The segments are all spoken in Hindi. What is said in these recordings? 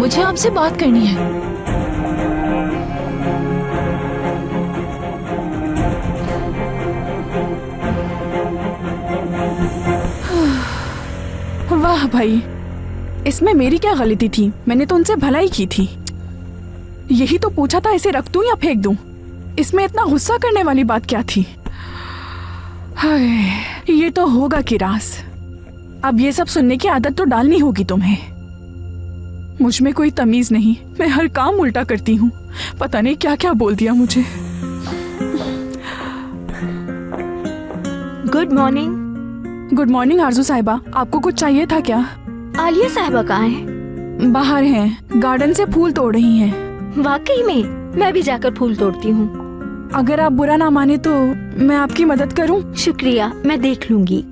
मुझे आपसे बात करनी है। वाह भाई, इसमें मेरी क्या गलती थी? मैंने तो उनसे भलाई की थी। यही तो पूछा था, इसे रख दूं या फेंक दूं? इसमें इतना गुस्सा करने वाली बात क्या थी? हाय, ये तो होगा किरास। अब ये सब सुनने की आदत तो डालनी होगी तुम्हें। मुझ में कोई तमीज नहीं, मैं हर काम उल्टा करती हूँ। पता नहीं क्या क्या बोल दिया मुझे। Good morning. गुड मॉर्निंग आरजू साहिबा, आपको कुछ चाहिए था क्या? आलिया साहिबा कहाँ है? बाहर हैं, गार्डन से फूल तोड़ रही हैं। वाकई में? मैं भी जाकर फूल तोड़ती हूँ। अगर आप बुरा ना माने तो मैं आपकी मदद करूँ? शुक्रिया, मैं देख लूंगी।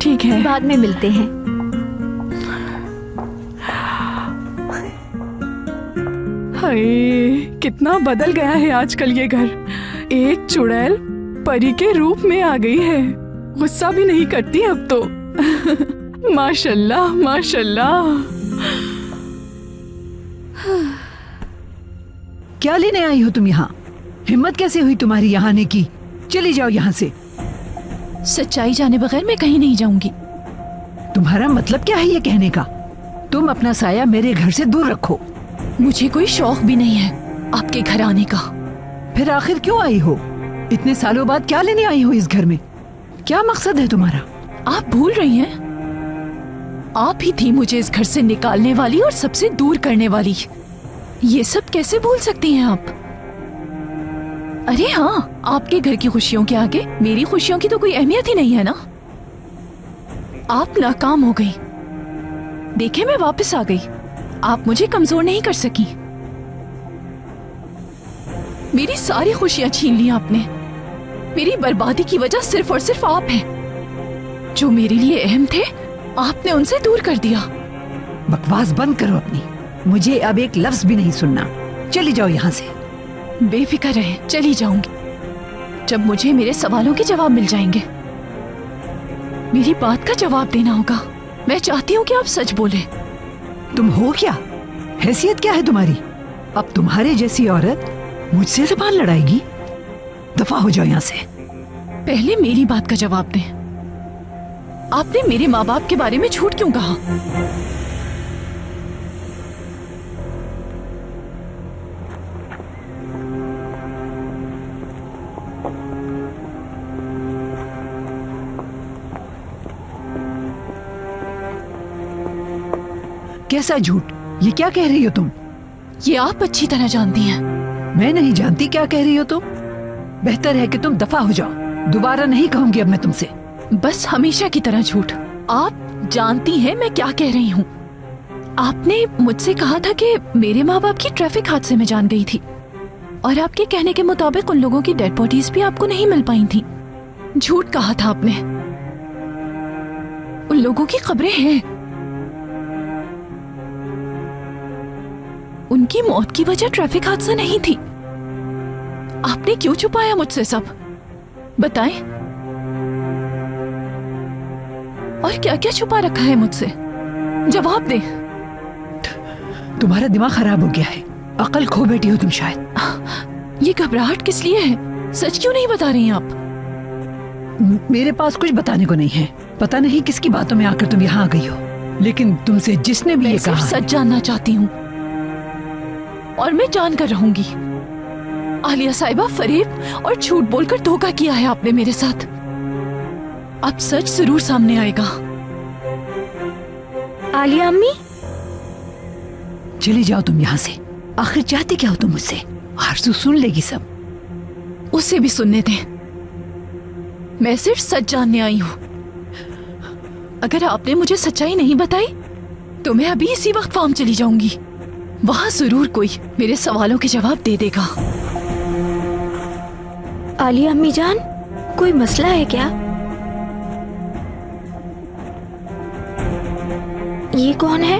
ठीक है, बाद में मिलते हैं। हाय, कितना बदल गया है आजकल ये घर। एक चुड़ैल परी के रूप में आ गई है। गुस्सा भी नहीं करती अब तो। माशाल्लाह माशाल्लाह। क्या लेने आई हो तुम यहाँ? हिम्मत कैसे हुई तुम्हारी यहाँ आने की? चली जाओ यहाँ से। सच्चाई जाने बगैर मैं कहीं नहीं जाऊंगी। तुम्हारा मतलब क्या है ये कहने का? तुम अपना साया मेरे घर से दूर रखो। मुझे कोई शौक भी नहीं है आपके घर आने का। फिर आखिर क्यों आई हो? इतने सालों बाद क्या लेने आई हो इस घर में? क्या मकसद है तुम्हारा? आप भूल रही हैं? आप ही थी मुझे इस घर से निकालने वाली और सबसे दूर करने वाली। ये सब कैसे भूल सकती हैं आप? अरे हाँ, आपके घर की खुशियों के आगे मेरी खुशियों की तो कोई अहमियत ही नहीं है ना। आप नाकाम हो गई। देखे, मैं वापस आ गई। आप मुझे कमजोर नहीं कर सकी। मेरी सारी खुशियां छीन ली आपने। मेरी बर्बादी की वजह सिर्फ और सिर्फ आप हैं। जो मेरे लिए अहम थे, आपने उनसे दूर कर दिया। बकवास बंद करो अपनी। मुझे अब एक लफ्ज भी नहीं सुनना। चली जाओ यहाँ से। बेफिक्र रहे, चली जाऊंगी जब मुझे मेरे सवालों के जवाब मिल जाएंगे। मेरी बात का जवाब देना होगा। मैं चाहती हूँ कि आप सच बोले। तुम हो क्या? हैसियत क्या है तुम्हारी? अब तुम्हारे जैसी औरत मुझसे ज़बान लड़ाएगी? दफा हो जाओ यहाँ से। पहले मेरी बात का जवाब दें। आपने मेरे माँ बाप के बारे में झूठ क्यों कहा? कैसा झूठ? ये क्या कह रही हो तुम? ये आप अच्छी तरह जानती हैं। मैं नहीं जानती क्या कह रही हो तुम। बेहतर है कि तुम दफा हो जाओ। दोबारा नहीं कहूंगी अब मैं तुमसे। बस हमेशा की तरह झूठ। आप जानती हैं मैं क्या कह रही हूँ। आपने मुझसे कहा था कि मेरे माँ बाप की ट्रैफिक हादसे में जान गई थी, और आपके कहने के मुताबिक उन लोगों की डेड बॉडीज भी आपको नहीं मिल पाई थी। झूठ कहा था आपने। उन लोगों की कब्रें हैं। उनकी मौत की वजह ट्रैफिक हादसा नहीं थी। आपने क्यों छुपाया मुझसे सब? बताएं। और क्या क्या छुपा रखा है मुझसे? जवाब दें। तुम्हारा दिमाग खराब हो गया है। अकल खो बैठी हो तुम शायद। ये घबराहट किस लिए है? सच क्यों नहीं बता रही हैं आप? मेरे पास कुछ बताने को नहीं है। पता नहीं किसकी बातों में आकर तुम यहाँ आ गई हो, लेकिन तुमसे जिसने भी मैं ये सिर्फ कहा सच जानना चाहती हूँ, और मैं जान कर रहूंगी। आलिया साहिबा, फरेब और झूठ बोलकर धोखा किया है आपने मेरे साथ। अब सच जरूर सामने आएगा। आलिया अम्मी, चली जाओ तुम यहाँ से। आखिर चाहती क्या हो तुम मुझसे? आरज़ू सुन लेगी सब। उसे भी सुनने दें। मैं सिर्फ सच जानने आई हूँ। अगर आपने मुझे सच्चाई नहीं बताई तो मैं अभी इसी वक्त फार्म चली जाऊंगी। वहां जरूर कोई मेरे सवालों के जवाब दे देगा। आलिया अम्मी जान, कोई मसला है क्या? ये कौन है?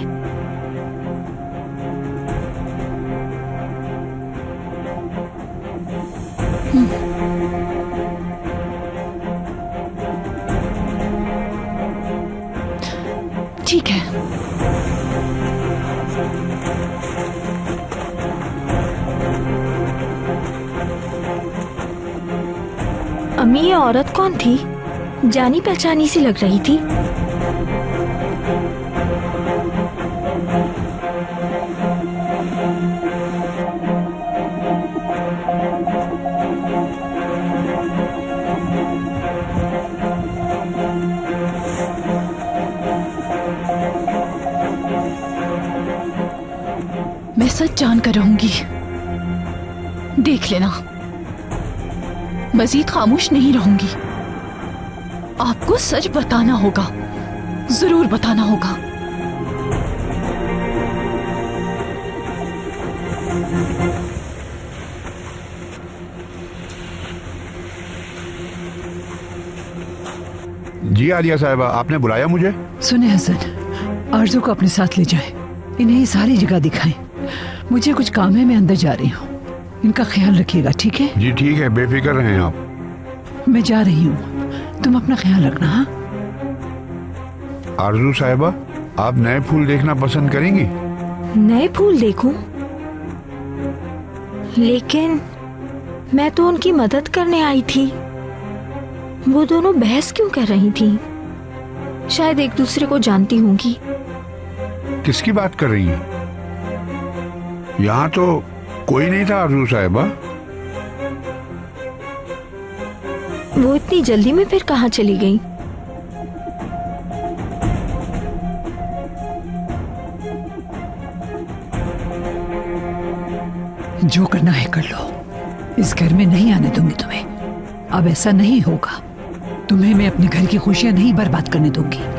ठीक है, अम्मी, ये औरत कौन थी? जानी पहचानी सी लग रही थी। मैं सच जानकर रहूंगी, देख लेना। मजीद खामोश नहीं रहूंगी। आपको सच बताना होगा, जरूर बताना होगा। जी आलिया साहिबा, आपने बुलाया मुझे? सुने हसन, आरजू को अपने साथ ले जाए, इन्हें ये सारी जगह दिखाएं। मुझे कुछ काम है, मैं अंदर जा रही हूँ। इनका ख्याल रखिएगा, ठीक है? जी ठीक है, बेफिक्र रहें आप। मैं जा रही हूँ, तुम अपना ख्याल रखना। हाँ, आरजू साहिबा, आप नए फूल देखना पसंद करेंगी? नए फूल देखूं? लेकिन मैं तो उनकी मदद करने आई थी। वो दोनों बहस क्यों कर रही थी? शायद एक दूसरे को जानती होंगी। किसकी बात कर रही हैं? यहाँ तो कोई नहीं था आरजू साहिबा। वो इतनी जल्दी में फिर कहाँ चली गई? जो करना है कर लो। इस घर में नहीं आने दूंगी तुम्हें। अब ऐसा नहीं होगा। तुम्हें मैं अपने घर की खुशियां नहीं बर्बाद करने दूंगी।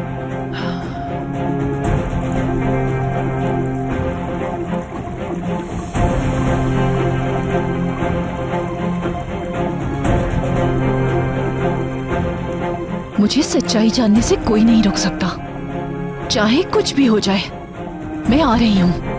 मुझे सच्चाई जानने से कोई नहीं रोक सकता, चाहे कुछ भी हो जाए। मैं आ रही हूँ।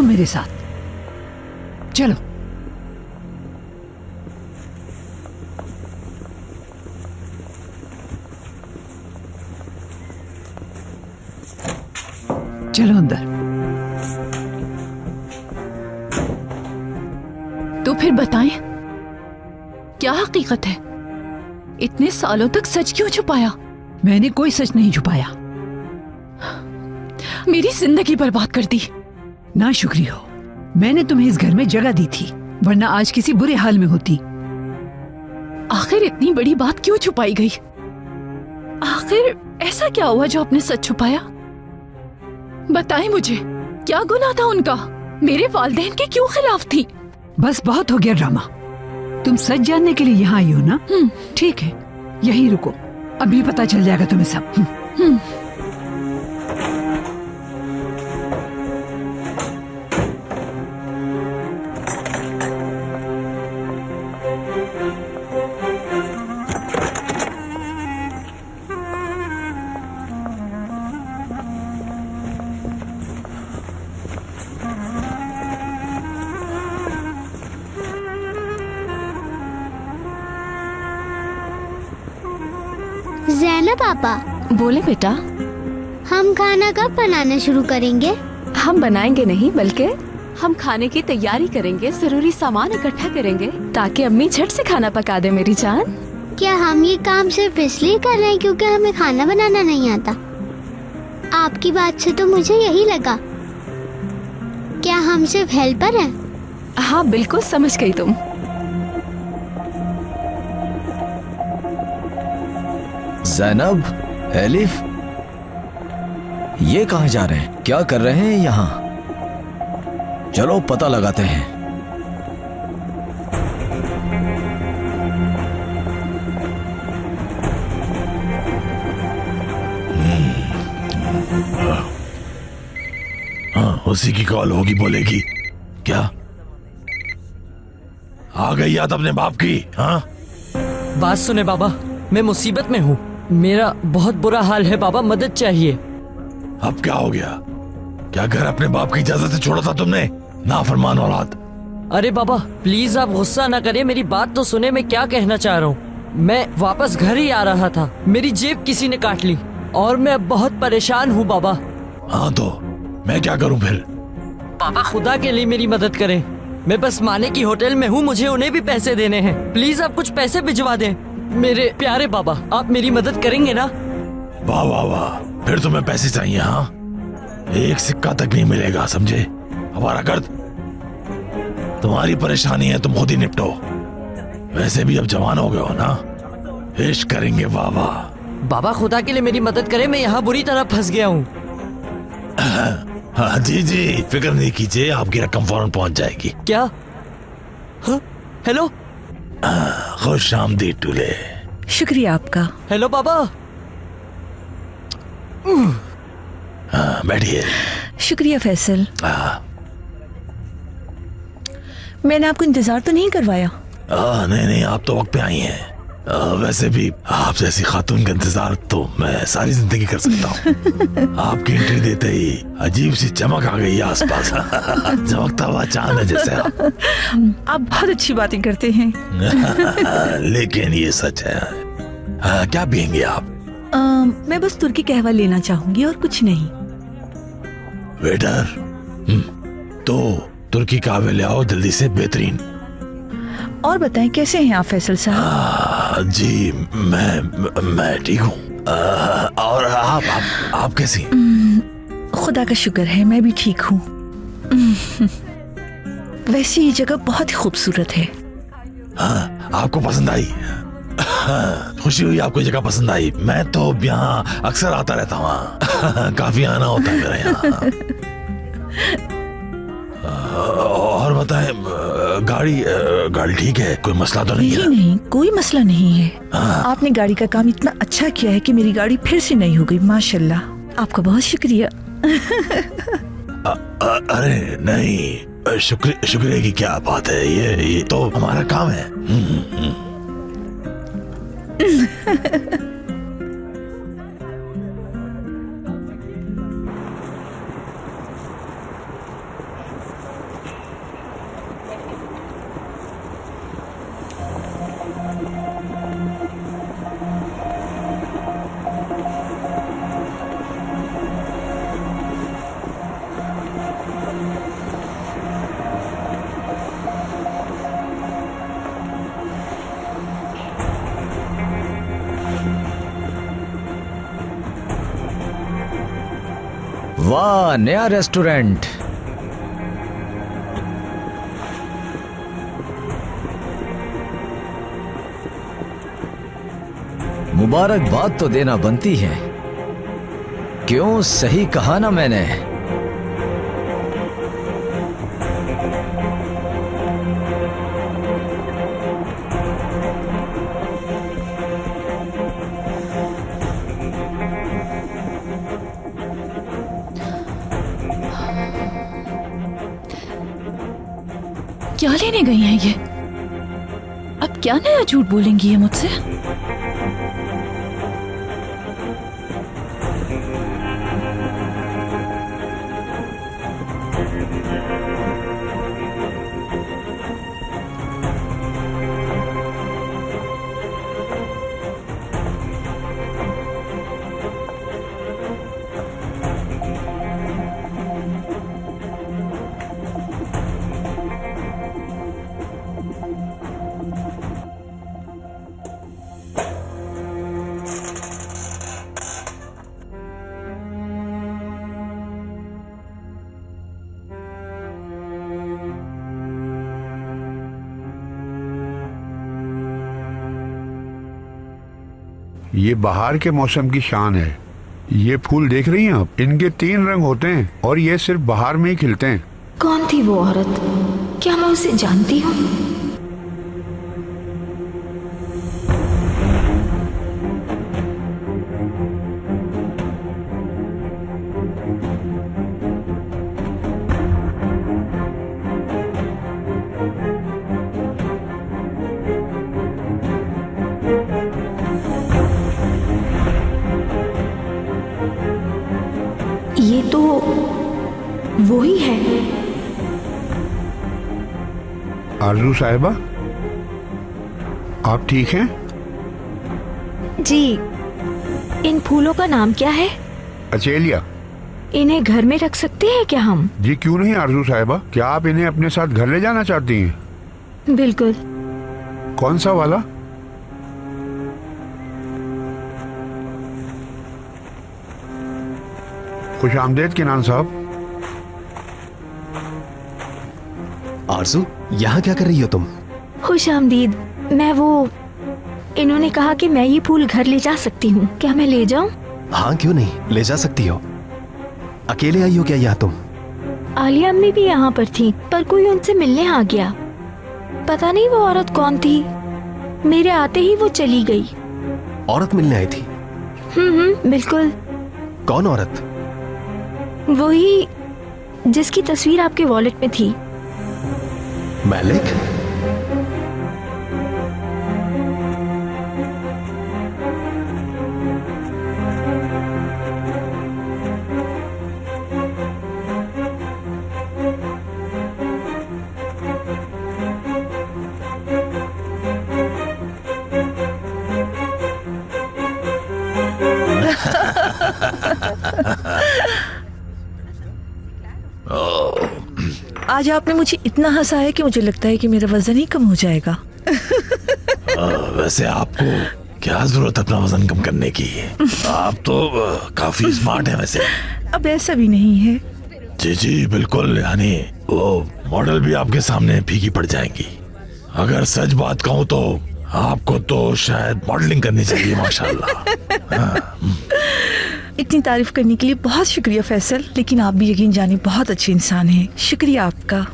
मेरे साथ चलो। चलो अंदर। तो फिर बताएं, क्या हकीकत है? इतने सालों तक सच क्यों छुपाया? मैंने कोई सच नहीं छुपाया। मेरी जिंदगी बर्बाद कर दी। ना शुक्री हो, मैंने तुम्हें इस घर में जगह दी थी, वरना आज किसी बुरे हाल में होती। आखिर इतनी बड़ी बात क्यों छुपाई गई? आखिर ऐसा क्या हुआ जो आपने सच छुपाया? बताएं मुझे, क्या गुनाह था उनका? मेरे वालिदैन के क्यों खिलाफ थी? बस बहुत हो गया ड्रामा। तुम सच जानने के लिए यहाँ आई हो ना? ठीक है, यहीं रुको, अभी पता चल जाएगा तुम्हें सब। ज़ैनब पापा, बोले बेटा। हम खाना कब बनाना शुरू करेंगे? हम बनाएंगे नहीं, बल्कि हम खाने की तैयारी करेंगे, जरूरी सामान इकट्ठा करेंगे ताकि अम्मी झट से खाना पका दे मेरी जान। क्या हम ये काम सिर्फ इसलिए कर रहे हैं क्योंकि हमें खाना बनाना नहीं आता? आपकी बात से तो मुझे यही लगा। क्या हम सिर्फ हेल्पर हैं? हाँ बिल्कुल समझ गई तुम। ज़ैनब, एलिफ, ये कहाँ जा रहे हैं? क्या कर रहे हैं यहाँ? चलो पता लगाते हैं। हाँ, उसी की कॉल होगी, बोलेगी। क्या आ गई याद अपने बाप की? हाँ, बात सुने बाबा, मैं मुसीबत में हूँ। मेरा बहुत बुरा हाल है बाबा, मदद चाहिए। अब क्या हो गया? क्या घर अपने बाप की इजाजत से छोड़ा था तुमने? नाफरमान औलाद। अरे बाबा प्लीज आप गुस्सा ना करें, मेरी बात तो सुने। मैं क्या कहना चाह रहा हूँ, मैं वापस घर ही आ रहा था, मेरी जेब किसी ने काट ली और मैं अब बहुत परेशान हूँ बाबा। हाँ तो मैं क्या करूँ फिर? बाबा खुदा के लिए मेरी मदद करें। मैं बस माने की होटल में हूँ, मुझे उन्हें भी पैसे देने हैं। प्लीज आप कुछ पैसे भिजवा दें मेरे प्यारे बाबा। आप मेरी मदद करेंगे ना? वाह वाह वाह, फिर तुम्हें पैसे चाहिए? हाँ, एक सिक्का तक नहीं मिलेगा, समझे? हमारा गर्द, तुम्हारी परेशानी है, तुम खुद ही निपटो। वैसे भी अब जवान हो गए हो ना, इश्क करेंगे। वाह वाह। बाबा खुदा के लिए मेरी मदद करें, मैं यहाँ बुरी तरह फंस गया हूँ। हाँ जी जी, फिक्र नहीं कीजिए, आपकी रकम फौरन पहुंच जाएगी। क्या? हाँ? हेलो। खुश आमदीद टूले। शुक्रिया आपका। हेलो बाबा। हाँ, बैठिए। शुक्रिया फैसल। हाँ। मैंने आपको इंतजार तो नहीं करवाया? नहीं नहीं, आप तो वक्त पे आई हैं। वैसे भी आप जैसी खातून का इंतजार तो मैं सारी जिंदगी कर सकता हूँ। आपकी एंट्री देते ही अजीब सी चमक आ गई आसपास। चमकता हुआ चांद है जैसे आप बहुत अच्छी बातें करते हैं। लेकिन ये सच है। क्या पियेंगे आप? मैं बस तुर्की कहवा लेना चाहूंगी और कुछ नहीं। वेटर, तो तुर्की कहवे ले आओ जल्दी से, बेहतरीन। और बताएं कैसे हैं आप फैसल साहब? जी मैं ठीक हूँ। और आप कैसी? खुदा का शुक्र है, मैं भी ठीक हूँ। वैसे ये जगह बहुत ही खूबसूरत है। हाँ, आपको पसंद आई? खुशी हुई आपको जगह पसंद आई। मैं तो यहाँ अक्सर आता रहता हूँ। काफी आना होता है मेरा यहाँ। और बताएं, गाड़ी ठीक है? कोई मसला तो नहीं है? नहीं, कोई मसला नहीं है। आपने गाड़ी का काम इतना अच्छा किया है कि मेरी गाड़ी फिर से नई हो गई, माशाल्लाह। आपका बहुत शुक्रिया। अरे नहीं, शुक्रिया की क्या बात है, ये तो हमारा काम है। वाह, नया रेस्टोरेंट। मुबारकबाद तो देना बनती है। क्यों, सही कहा ना मैंने? क्या लेने गई हैं ये? अब क्या नया झूठ बोलेंगी ये मुझसे? ये बाहर के मौसम की शान है। ये फूल देख रही हैं आप? इनके 3 रंग होते हैं और ये सिर्फ बाहर में ही खिलते हैं। कौन थी वो औरत? क्या मैं उसे जानती हूँ? ये तो वो ही है। आरजू साहिबा, आप ठीक हैं? जी, इन फूलों का नाम क्या है? अचेलिया। इन्हें घर में रख सकते हैं क्या हम? जी क्यों नहीं आरजू साहिबा, क्या आप इन्हें अपने साथ घर ले जाना चाहती हैं? बिल्कुल। कौन सा वाला? खुश आमदेद किनान साहब। आरजू, यहाँ क्या कर रही हो तुम? खुश आमदीद। इन्होंने कहा कि मैं ये फूल घर ले जा सकती हूँ, क्या मैं ले जाऊँ? हाँ क्यों नहीं, ले जा सकती हो। अकेले आई हो क्या यहाँ तुम? आलिया अम्मी भी यहाँ पर थी, पर कोई उनसे मिलने आ गया। पता नहीं वो औरत कौन थी, मेरे आते ही वो चली गई। औरत मिलने आई थी? बिल्कुल। कौन औरत? वही जिसकी तस्वीर आपके वॉलेट में थी। मैलिक? आज आपने मुझे इतना हंसाया कि मुझे लगता है कि मेरा वजन ही कम हो जाएगा। वैसे आपको क्या जरूरत है अपना वजन कम करने की? आप तो काफी स्मार्ट हैं वैसे। अब ऐसा भी नहीं है। जी जी बिल्कुल, यानी वो मॉडल भी आपके सामने फीकी पड़ जाएंगी। अगर सच बात कहूँ तो आपको तो शायद मॉडलिंग करनी चाहिए। माशाल्लाह। हाँ। इतनी तारीफ करने के लिए बहुत शुक्रिया फैसल, लेकिन आप भी यकीन जाने बहुत अच्छे इंसान हैं। शुक्रिया आपका।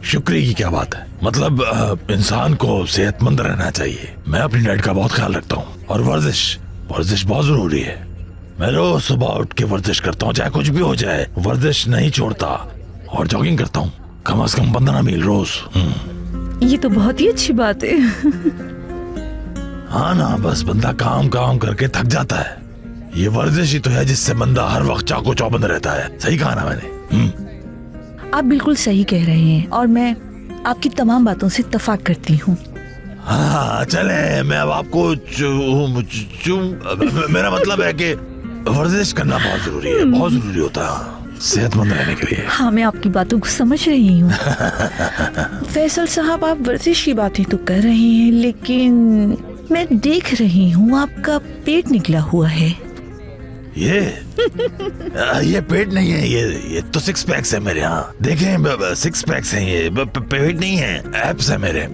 शुक्रिया की क्या बात है, मतलब इंसान को सेहतमंद रहना चाहिए। मैं अपनी डाइट का बहुत ख्याल रखता हूँ और वर्जिश बहुत जरूरी है। मैं रोज सुबह उठ के वर्जिश करता हूँ, चाहे कुछ भी हो जाए वर्जिश नहीं छोड़ता। और जॉगिंग करता हूँ कम से कम 15 मील रोज। ये तो बहुत ही अच्छी बात है। हाँ ना, बस बंदा काम करके थक जाता है। ये वर्जिश ही तो है जिससे बंदा हर वक्त चाको चौबंद रहता है। सही कहा ना मैंने? आप बिल्कुल सही कह रहे हैं और मैं आपकी तमाम बातों से इत्तेफाक करती हूँ। हाँ चले, मैं अब आपको मेरा मतलब है कि वर्जिश करना बहुत जरूरी है, बहुत जरूरी होता है सेहतमंद रहने के लिए। हाँ, मैं आपकी बातों को समझ रही हूँ। फैसल साहब, आप वर्जिश की बातें तो कर रहे हैं, लेकिन मैं देख रही हूँ आपका पेट निकला हुआ है। ये पेट नहीं है, ये तो 6 पैक्स है मेरे यहाँ। देखें 6 पैक्स हैं ये, पेट नहीं है, एब्स है मेरे।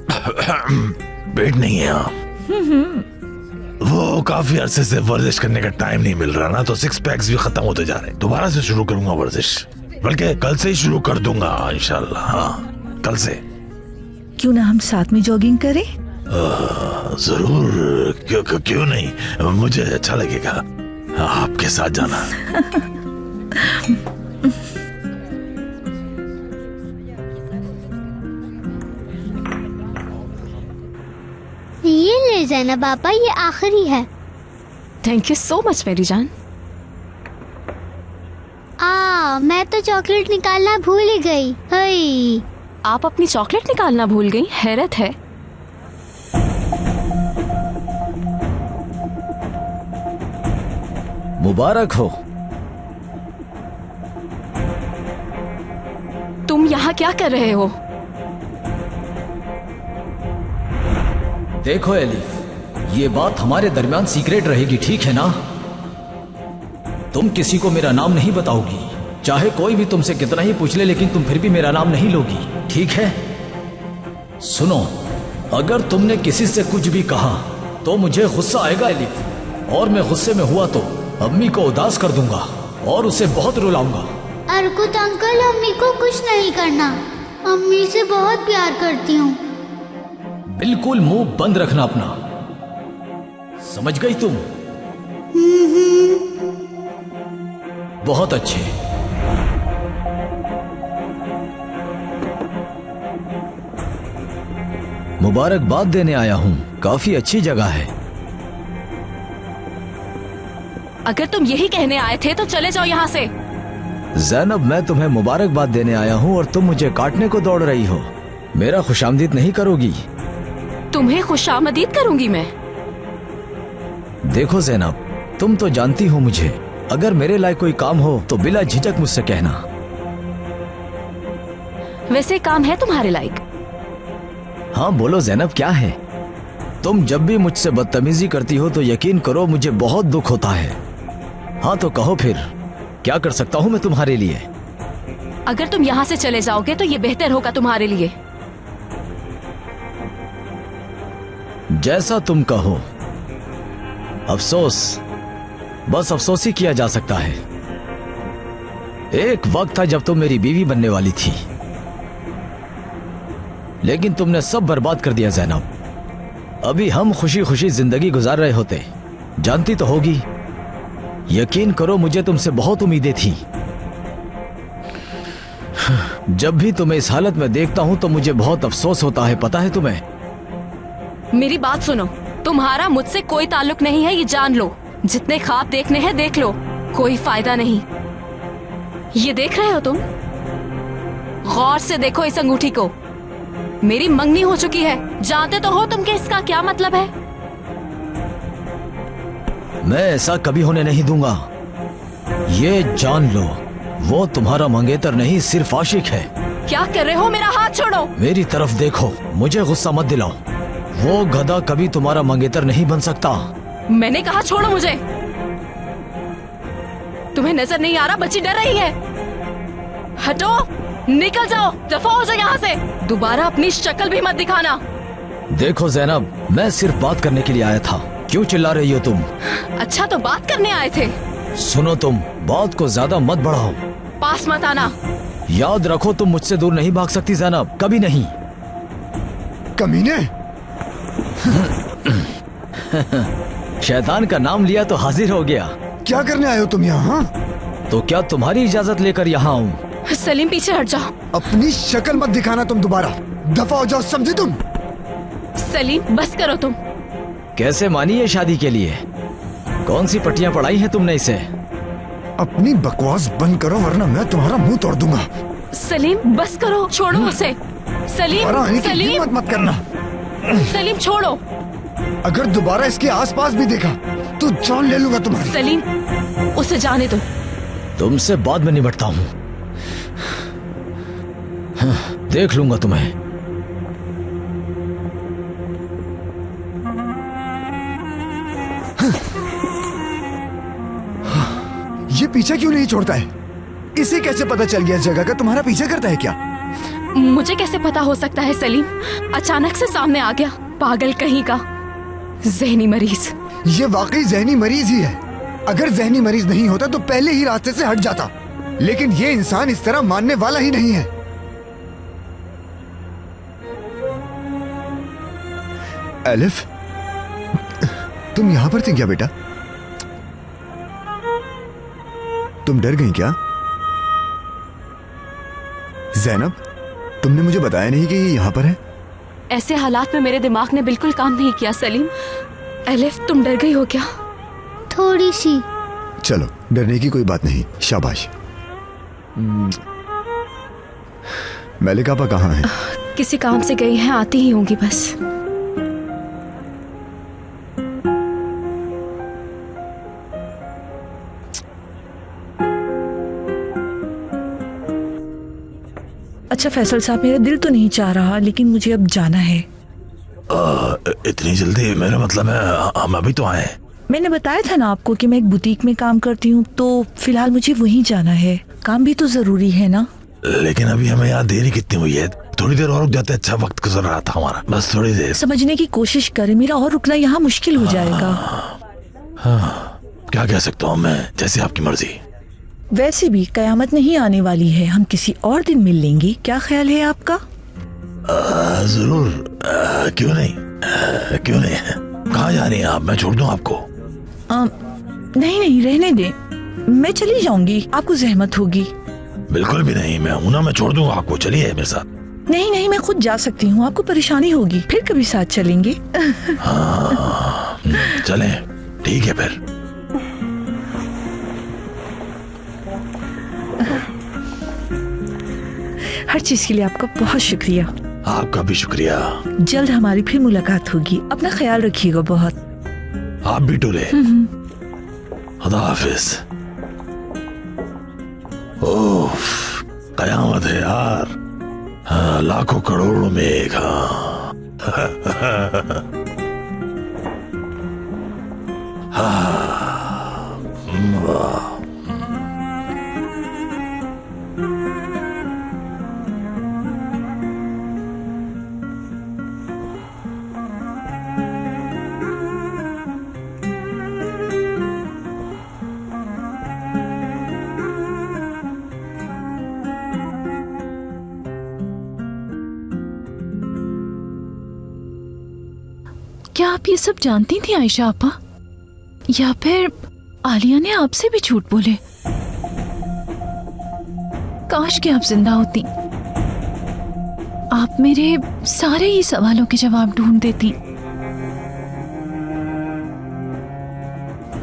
पेट नहीं है यहाँ। वो काफी अरसे से वर्जिश करने का टाइम नहीं मिल रहा ना, तो 6 पैक्स भी खत्म होते जा रहे हैं। दोबारा से शुरू करूंगा वर्जिश, बल्कि कल से ही शुरू कर दूंगा इंशाल्लाह। हाँ कल से। क्यों ना हम साथ में जॉगिंग करें? जरूर, क्यों नहीं, मुझे अच्छा लगेगा आपके साथ जाना। ये ले जाना पापा, ये आखिरी है। थैंक यू सो मच मेरी जान। मैं तो चॉकलेट निकालना भूल ही गई। हई, आप अपनी चॉकलेट निकालना भूल गई? हैरत है। मुबारक हो। तुम यहाँ क्या कर रहे हो? देखो एलिफ, ये बात हमारे दरमियान सीक्रेट रहेगी, ठीक है ना? तुम किसी को मेरा नाम नहीं बताओगी, चाहे कोई भी तुमसे कितना ही पूछ ले, लेकिन तुम फिर भी मेरा नाम नहीं लोगी, ठीक है? सुनो, अगर तुमने किसी से कुछ भी कहा तो मुझे गुस्सा आएगा एलिफ, और मैं गुस्से में हुआ तो अम्मी को उदास कर दूंगा और उसे बहुत रुलाऊंगा। अर्कुत अंकल, अम्मी को कुछ नहीं करना। अम्मी से बहुत प्यार करती हूँ। बिल्कुल मुंह बंद रखना अपना, समझ गई तुम? बहुत अच्छे। मुबारकबाद देने आया हूँ, काफी अच्छी जगह है। अगर तुम यही कहने आए थे तो चले जाओ यहाँ से। ज़ैनब, मैं तुम्हें मुबारकबाद देने आया हूँ और तुम मुझे काटने को दौड़ रही हो। मेरा खुशामदीद नहीं करोगी? तुम्हें खुशामदीद करूंगी मैं। देखो ज़ैनब, तुम तो जानती हो मुझे, अगर मेरे लायक कोई काम हो तो बिला झिझक मुझसे कहना। वैसे काम है तुम्हारे लायक? हाँ बोलो ज़ैनब, क्या है? तुम जब भी मुझसे बदतमीजी करती हो तो यकीन करो मुझे बहुत दुख होता है। हाँ तो कहो फिर, क्या कर सकता हूँ मैं तुम्हारे लिए? अगर तुम यहाँ से चले जाओगे तो ये बेहतर होगा तुम्हारे लिए। जैसा तुम कहो। अफसोस, बस अफसोस ही किया जा सकता है। एक वक्त था जब तुम मेरी बीवी बनने वाली थी, लेकिन तुमने सब बर्बाद कर दिया ज़ैनब। अभी हम खुशी खुशी जिंदगी गुजार रहे होते। जानती तो होगी, यकीन करो मुझे तुमसे बहुत उम्मीदें थी। जब भी तुम्हें इस हालत में देखता हूं तो मुझे बहुत अफसोस होता है, पता है तुम्हें? मेरी बात सुनो, तुम्हारा मुझसे कोई ताल्लुक नहीं है, ये जान लो। जितने ख्वाब देखने हैं देख लो, कोई फायदा नहीं। ये देख रहे हो तुम? गौर से देखो इस अंगूठी को। मेरी मंगनी हो चुकी है, जानते तो हो तुम कि इसका क्या मतलब है? मैं ऐसा कभी होने नहीं दूंगा, ये जान लो। वो तुम्हारा मंगेतर नहीं, सिर्फ आशिक है। क्या कर रहे हो? मेरा हाथ छोड़ो। मेरी तरफ देखो, मुझे गुस्सा मत दिलाओ। वो गधा कभी तुम्हारा मंगेतर नहीं बन सकता। मैंने कहा छोड़ो मुझे। तुम्हें नजर नहीं आ रहा बच्ची डर रही है? हटो, निकल जाओ, दफा हो जाओ यहाँ से। दोबारा अपनी शक्ल भी मत दिखाना। देखो ज़ैनब, मैं सिर्फ बात करने के लिए आया था। क्यों चिल्ला रही हो तुम? अच्छा तो बात करने आए थे? सुनो, तुम बात को ज्यादा मत बढ़ाओ। पास मत आना। याद रखो, तुम मुझसे दूर नहीं भाग सकती ज़ैनब, कभी नहीं। कमीने। शैतान का नाम लिया तो हाजिर हो गया। क्या करने आए हो तुम यहाँ? तो क्या तुम्हारी इजाजत लेकर यहाँ आऊँ? सलीम पीछे हट जाओ। अपनी शक्ल मत दिखाना तुम दोबारा, दफा हो जाओ, समझे तुम? सलीम बस करो तुम। कैसे मानी है शादी के लिए? कौन सी पट्टियां पढ़ाई हैं तुमने इसे? अपनी बकवास बंद करो वरना मैं तुम्हारा मुंह तोड़ दूंगा। सलीम बस करो, छोड़ो उसे। सलीम, सलीम मत करना। सलीम छोड़ो। अगर दोबारा इसके आसपास भी देखा तो जान ले लूंगा तुम्हारी। सलीम, उसे जाने दो। तुमसे बाद में निपटता हूँ, देख लूंगा तुम्हें। ये पीछा क्यों नहीं छोड़ता है? इसे कैसे पता चल गया इस जगह का? तुम्हारा पीछा करता है क्या? मुझे कैसे पता हो सकता है सलीम? अचानक से सामने आ गया, पागल कहीं का, जहनी मरीज। ये वाकई जहनी मरीज ही है। अगर जहनी मरीज नहीं होता तो पहले ही रास्ते से हट जाता, लेकिन ये इंसान इस तरह मानने वाला ही नहीं है। एलिफ, तुम यहां पर थी क्या बेटा? तुम डर गई क्या? ज़ैनब, तुमने मुझे बताया नहीं कि ये यहाँ पर है। ऐसे हालात में मेरे दिमाग ने बिल्कुल काम नहीं किया सलीम। एलिफ, तुम डर गई हो क्या? थोड़ी सी। चलो, डरने की कोई बात नहीं, शाबाश। मलिक आपा कहाँ हैं? किसी काम से गई हैं, आती ही होंगी बस। अच्छा फैसल साहब, मेरा दिल तो नहीं चाह रहा, लेकिन मुझे अब जाना है। इतनी जल्दी? मेरा मतलब है हम अभी तो आए। मैंने बताया था ना आपको कि मैं एक बुटीक में काम करती हूँ, तो फिलहाल मुझे वहीं जाना है। काम भी तो जरूरी है ना। लेकिन अभी हमें यहाँ देरी कितनी हुई है? थोड़ी देर और रुक जाते, अच्छा वक्त गुजर रहा था हमारा, बस थोड़ी देर। समझने की कोशिश करें, मेरा और रुकना यहाँ मुश्किल हो जाएगा। हाँ, क्या कह सकता हूँ मैं, जैसे आपकी मर्जी। वैसे भी कयामत नहीं आने वाली है, हम किसी और दिन मिल लेंगे, क्या ख्याल है आपका? जरूर, क्यों नहीं, क्यों नहीं। कहाँ जा रही हैं आप? मैं छोड़ दूं आपको? नहीं नहीं, रहने दे, मैं चली जाऊंगी, आपको जहमत होगी। बिल्कुल भी नहीं, मैं हूं ना, मैं छोड़ दूंगा आपको, चलिए मेरे साथ। नहीं नहीं, मैं खुद जा सकती हूँ, आपको परेशानी होगी, फिर कभी साथ चलेंगे। हाँ, चलें, ठीक है फिर। हर चीज के लिए आपका बहुत शुक्रिया। आपका भी शुक्रिया। जल्द हमारी फिर मुलाकात होगी, अपना ख्याल रखिएगा बहुत। आप भी टूले। खुदा हाफिज। ओह, कयामत है यार। हाँ, लाखों करोड़ों में एक। हाँ, वाह। क्या आप ये सब जानती थी आयशा आपा, या फिर आलिया ने आपसे भी झूठ बोले? काश कि आप जिंदा होती, आप मेरे सारे ही सवालों के जवाब ढूंढ देती,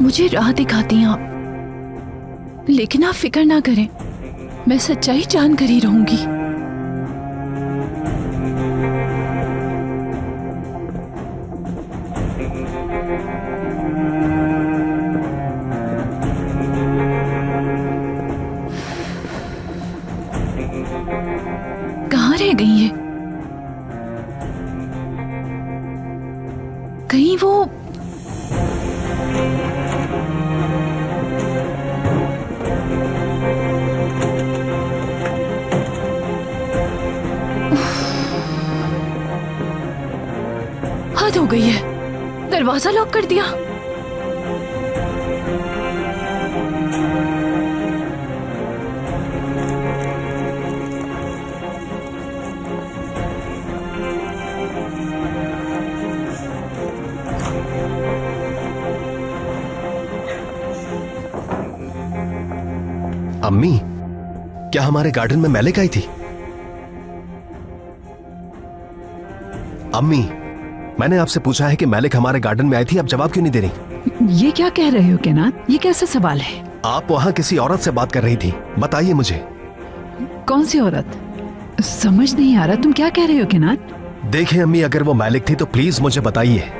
मुझे राह दिखाती आप। लेकिन आप फिक्र ना करें, मैं सच्चाई जानकर ही रहूंगी। कहाँ रह गई है? कहीं वो हद हो गई है, दरवाजा लॉक कर दिया। अम्मी, क्या हमारे गार्डन में मैलिक आई थी? अम्मी, मैंने आपसे पूछा है कि मैलिक हमारे गार्डन में आई थी, आप जवाब क्यों नहीं दे रही? ये क्या कह रहे हो केनात? ये कैसा सवाल है? आप वहां किसी औरत से बात कर रही थी, बताइए मुझे। कौन सी औरत? समझ नहीं आ रहा, तुम क्या कह रहे हो केनात? देखिए अम्मी, अगर वो मैलिक थी तो प्लीज मुझे बताइए।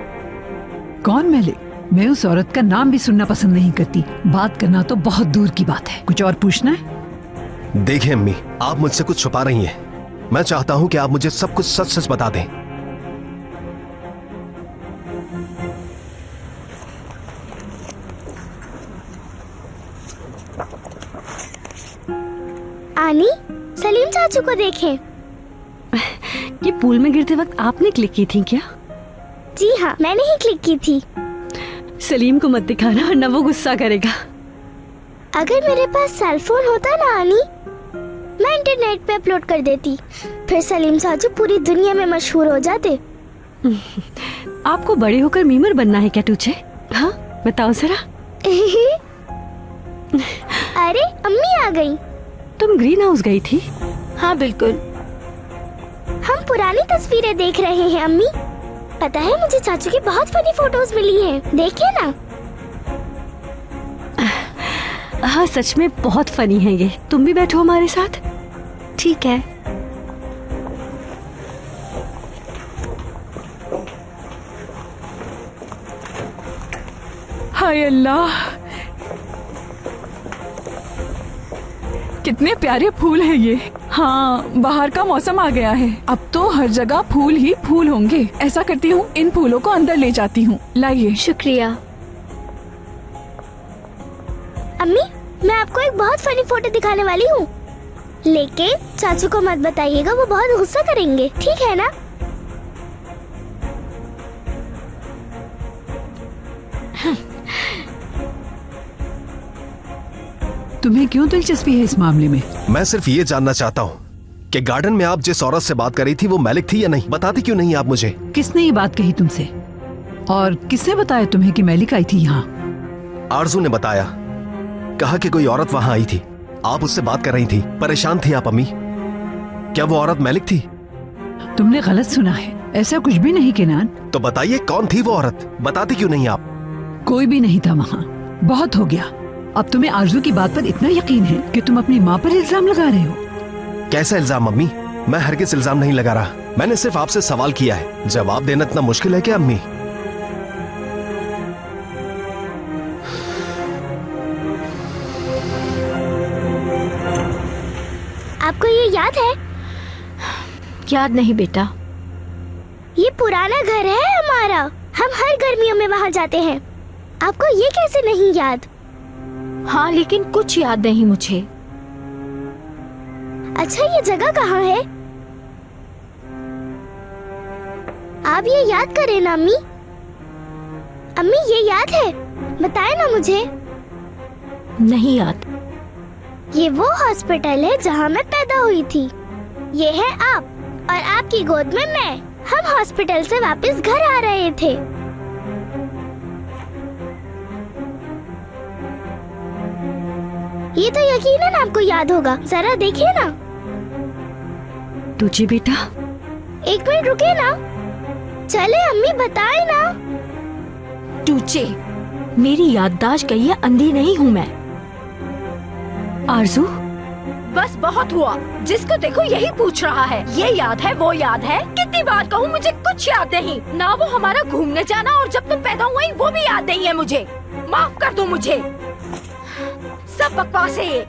कौन मैलिक? मैं उस औरत का नाम भी सुनना पसंद नहीं करती, बात करना तो बहुत दूर की बात है। कुछ और पूछना है? देखिए अम्मी, आप मुझसे कुछ छुपा रही हैं। मैं चाहता हूं कि आप मुझे सब कुछ सच सच बता दें। आनी, सलीम चाचू को देखें। ये पूल में गिरते वक्त आपने क्लिक की थी क्या? जी हाँ, मैंने ही क्लिक की थी। सलीम को मत दिखाना वरना वो गुस्सा करेगा। अगर मेरे पास सेल फोन होता ना आनी, मैं इंटरनेट पे अपलोड कर देती, फिर सलीम चाचू पूरी दुनिया में मशहूर हो जाते। आपको बड़े होकर मीमर बनना है क्या टूचे? हाँ बताओ जरा। अरे अम्मी आ गई। तुम ग्रीन हाउस गई थी? हाँ बिल्कुल। हम पुरानी तस्वीरें देख रहे हैं अम्मी। पता है मुझे चाचू की बहुत फनी फोटोज मिली हैं, देखिए ना। हाँ सच में बहुत फनी है ये। तुम भी बैठो हमारे साथ। ठीक है। हाय अल्लाह, कितने प्यारे फूल हैं ये। हाँ, बाहर का मौसम आ गया है, अब तो हर जगह फूल ही फूल होंगे। ऐसा करती हूँ, इन फूलों को अंदर ले जाती हूँ। लाइए। शुक्रिया। अम्मी, मैं आपको एक बहुत फनी फोटो दिखाने वाली हूँ, लेकिन चाचू को मत बताइएगा, वो बहुत गुस्सा करेंगे, ठीक है ना? तुम्हें क्यों दिलचस्पी है इस मामले में? मैं सिर्फ ये जानना चाहता हूँ कि गार्डन में आप जिस औरत से बात कर रही थी वो मैलिक थी या नहीं? बताती क्यों नहीं आप मुझे? किसने ये बात कही तुमसे? और किसने बताया तुम्हें कि मैलिक आई थी यहाँ? आरजू ने बताया, कहा कि कोई औरत वहाँ आई थी, आप उससे बात कर रही थी, परेशान थी आप अम्मी। क्या वो औरत मैलिक थी? तुमने गलत सुना है, ऐसा कुछ भी नहीं केनान। तो बताइए कौन थी वो औरत? बताती क्यों नहीं आप? कोई भी नहीं था वहाँ। बहुत हो गया। अब तुम्हें आरजू की बात पर इतना यकीन है कि तुम अपनी माँ पर इल्जाम लगा रहे हो? कैसा इल्जाम अम्मी? मैं हरगिज़ इल्जाम नहीं लगा रहा। मैंने सिर्फ आपसे सवाल किया है। जवाब देना इतना मुश्किल है क्या अम्मी? आपको ये याद है? याद नहीं बेटा। ये पुराना घर है हमारा, हम हर गर्मियों में वहाँ जाते हैं। आपको ये कैसे नहीं याद? हाँ, लेकिन कुछ याद नहीं मुझे। अच्छा, ये जगह कहाँ है? आप ये याद करें ना अम्मी। अम्मी, ये याद है? बताए ना मुझे। नहीं याद। ये वो हॉस्पिटल है जहाँ मैं पैदा हुई थी। ये है आप और आपकी गोद में मैं। हम हॉस्पिटल से वापस घर आ रहे थे। ये तो यकीनन आपको याद होगा। जरा देखिए ना। तुझे बेटा? एक मिनट रुके ना। चले अम्मी, बताए ना। तुझे मेरी याददाश्त कही है, अंधी नहीं हूँ मैं। आरजू, बस बहुत हुआ। जिसको देखो यही पूछ रहा है, ये याद है वो याद है। कितनी बार कहूँ, मुझे कुछ याद नहीं। ना वो हमारा घूमने जाना और जब तुम पैदा हुई वो भी याद नहीं है मुझे। माफ कर दो मुझे। सब बकवास है ये।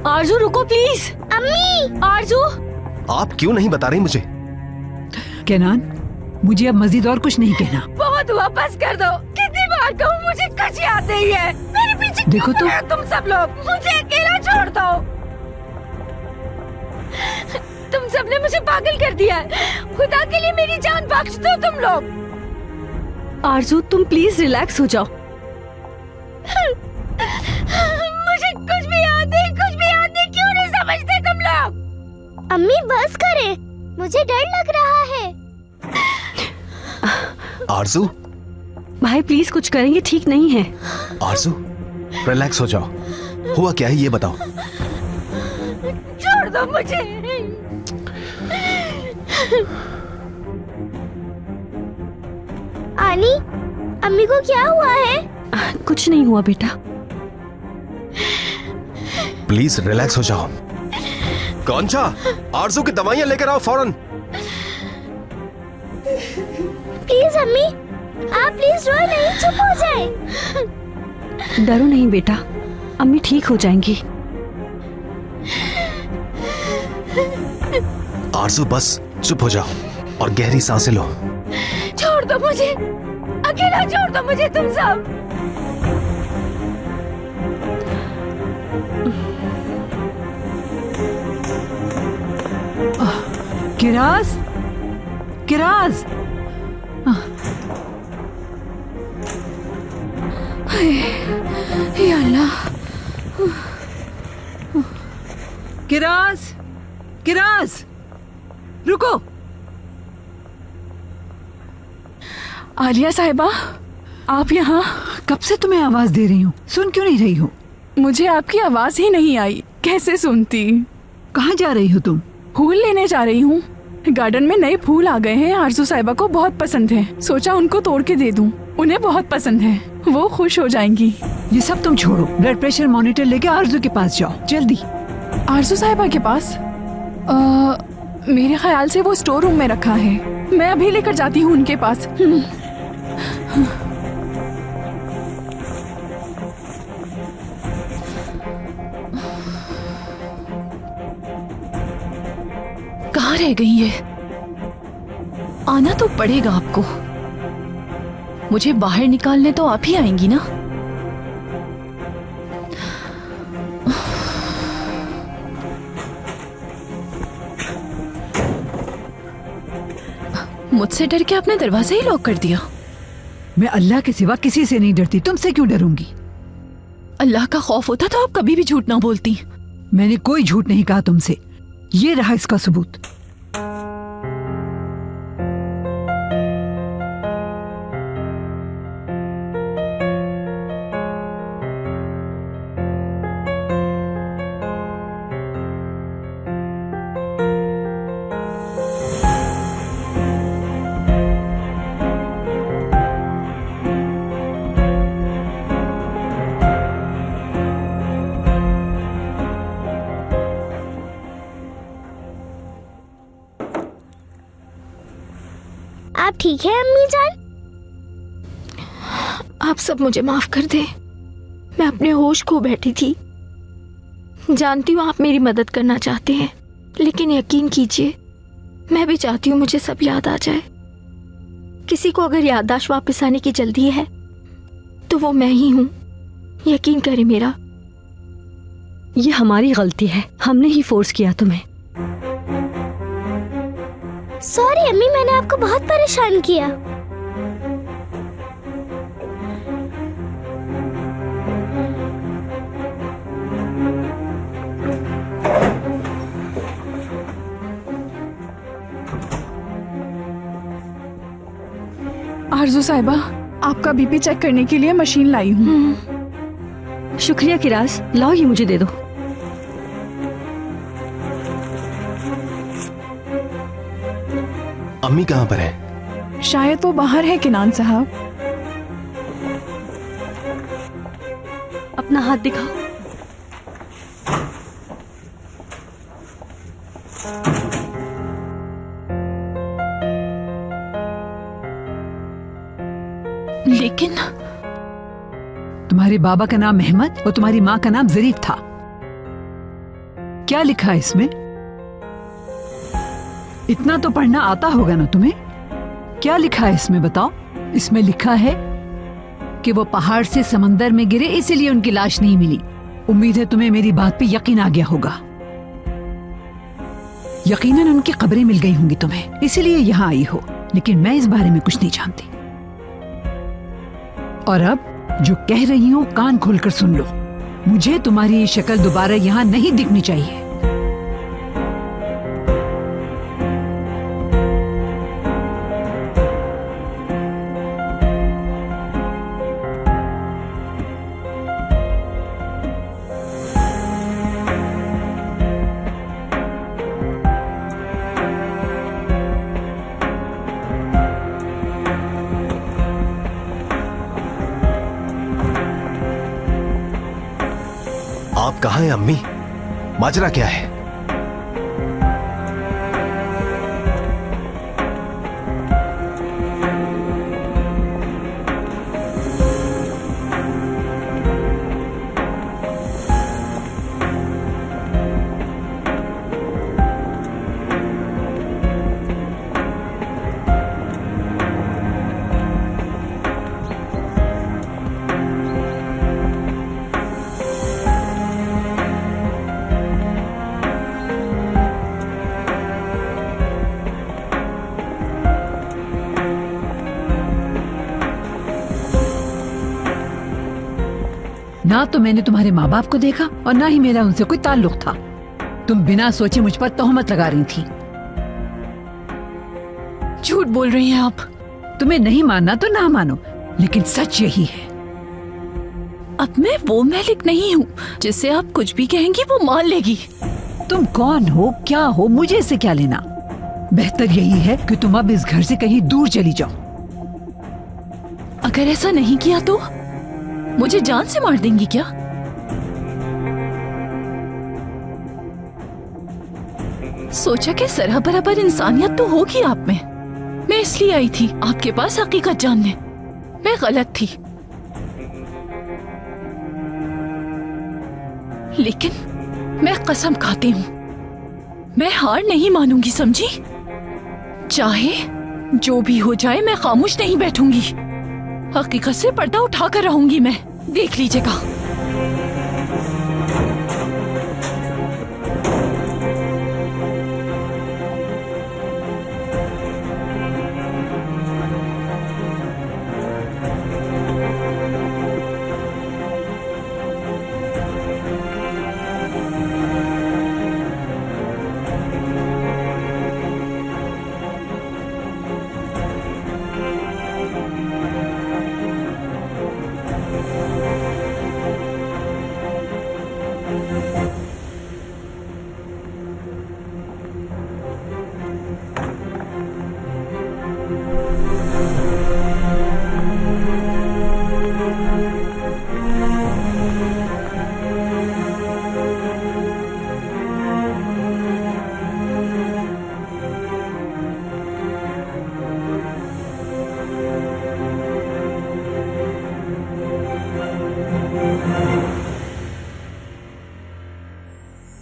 आरजू रुको प्लीज। अम्मी! आरजू! आप क्यों नहीं बता रही मुझे? केनान, मुझे अब मजीद और कुछ नहीं कहना। बहुत हुआ, बस कर दो। कितनी बार कहूँ, मुझे कुछ याद नहीं है। मेरे पीछे देखो क्यों तो। पड़े हो तुम सब लोग? मुझे अकेला छोड़ दो। तुम सबने मुझे पागल कर दिया है। खुदा के लिए मेरी जान बख्श दो तुम लोग। आरजू तुम प्लीज रिलैक्स हो जाओ। मुझे कुछ भी याद नहीं, कुछ भी याद नहीं। क्यों नहीं समझते तुम लोग? अम्मी बस करें, मुझे डर लग रहा है। आरजू, भाई प्लीज कुछ करेंगे ठीक नहीं है। आरजू रिलैक्स हो जाओ। हुआ क्या है ये बताओ। छोड़ दो मुझे। आनी, अम्मी को क्या हुआ है? कुछ नहीं हुआ बेटा। प्लीज रिलैक्स हो जाओ। कौनसा, आरजू की दवाइयां लेकर आओ फौरन। प्लीज अम्मी, आप प्लीज रोए नहीं, चुप हो जाए। डरो नहीं बेटा, अम्मी ठीक हो जाएंगी। आरजू बस चुप हो जाओ और गहरी सांसें लो। छोड़ दो मुझे, अकेला छोड़ दो मुझे तुम सब। किराज, किराज। या अल्लाह। किराज, किराज, रुको। आलिया साहिबा, आप यहाँ? कब से तुम्हें आवाज दे रही हूँ, सुन क्यों नहीं रही हो? मुझे आपकी आवाज ही नहीं आई, कैसे सुनती? कहाँ जा रही हो तुम? फूल लेने जा रही हूँ। गार्डन में नए फूल आ गए हैं, आरजू साहिबा को बहुत पसंद है। सोचा उनको तोड़ के दे दूँ, उन्हें बहुत पसंद है, वो खुश हो जाएंगी। ये सब तुम छोड़ो, ब्लड प्रेशर मॉनिटर लेके आरजू के पास जाओ जल्दी। आरजू साहिबा के पास? मेरे ख्याल से वो स्टोर रूम में रखा है। मैं अभी लेकर जाती हूँ उनके पास। कहाँ रह गई ये? आना तो पड़ेगा आपको। मुझे बाहर निकालने तो आप ही आएंगी ना? मुझसे डर के आपने दरवाजा ही लॉक कर दिया। मैं अल्लाह के सिवा किसी से नहीं डरती, तुमसे क्यों डरूंगी? अल्लाह का खौफ होता तो आप कभी भी झूठ ना बोलती। मैंने कोई झूठ नहीं कहा तुमसे, ये रहा इसका सबूत। आप ठीक है अम्मी जान? आप सब मुझे माफ कर दें, मैं अपने होश खो बैठी थी। जानती हूँ आप मेरी मदद करना चाहते हैं, लेकिन यकीन कीजिए मैं भी चाहती हूँ मुझे सब याद आ जाए। किसी को अगर याददाश्त वापस आने की जल्दी है तो वो मैं ही हूँ, यकीन करें मेरा। ये हमारी गलती है, हमने ही फोर्स किया तुम्हें। सॉरी अम्मी, मैंने आपको बहुत परेशान किया। आरजू साहिबा, आपका बीपी चेक करने के लिए मशीन लाई हूँ। शुक्रिया किरास, लाओ ये मुझे दे दो। अम्मी कहाँ पर है? शायद वो बाहर है किनान साहब। अपना हाथ दिखाओ। लेकिन तुम्हारे बाबा का नाम अहमद और तुम्हारी माँ का नाम जरीफ था। क्या लिखा है इसमें? इतना तो पढ़ना आता होगा ना तुम्हें? क्या लिखा है इसमें बताओ? इसमें लिखा है कि वो पहाड़ से समंदर में गिरे इसीलिए उनकी लाश नहीं मिली। उम्मीद है तुम्हें मेरी बात पे यकीन आ गया होगा। यकीनन उनकी कब्रें मिल गई होंगी तुम्हें, इसीलिए यहाँ आई हो, लेकिन मैं इस बारे में कुछ नहीं जानती। और अब जो कह रही हूँ कान खोलकर सुन लो। मुझे तुम्हारी ये शक्ल दोबारा यहाँ नहीं दिखनी चाहिए। आप कहाँ हैं अम्मी? माजरा क्या है? ना तो मैंने तुम्हारे माँ बाप को देखा और ना ही मेरा उनसे कोई ताल्लुक था। तुम बिना सोचे मुझ पर तोहमत लगा रही थी। झूठ बोल रही हैं आप। तुम्हें नहीं मानना तो ना मानो, लेकिन सच यही है। अब मैं वो मैलिक नहीं हूँ जिससे आप कुछ भी कहेंगी वो मान लेगी। तुम कौन हो, क्या हो, मुझे इससे क्या लेना? बेहतर यही है कि तुम अब इस घर से कहीं दूर चली जाओ। अगर ऐसा नहीं किया तो मुझे जान से मार देंगी क्या? सोचा कि सरह बराबर इंसानियत तो होगी आप में। मैं इसलिए आई थी आपके पास हकीकत जानने। मैं गलत थी, लेकिन मैं कसम खाती हूँ मैं हार नहीं मानूंगी, समझी? चाहे जो भी हो जाए मैं खामोश नहीं बैठूंगी। हकीकत से पर्दा उठाकर रहूंगी मैं, देख लीजिएगा।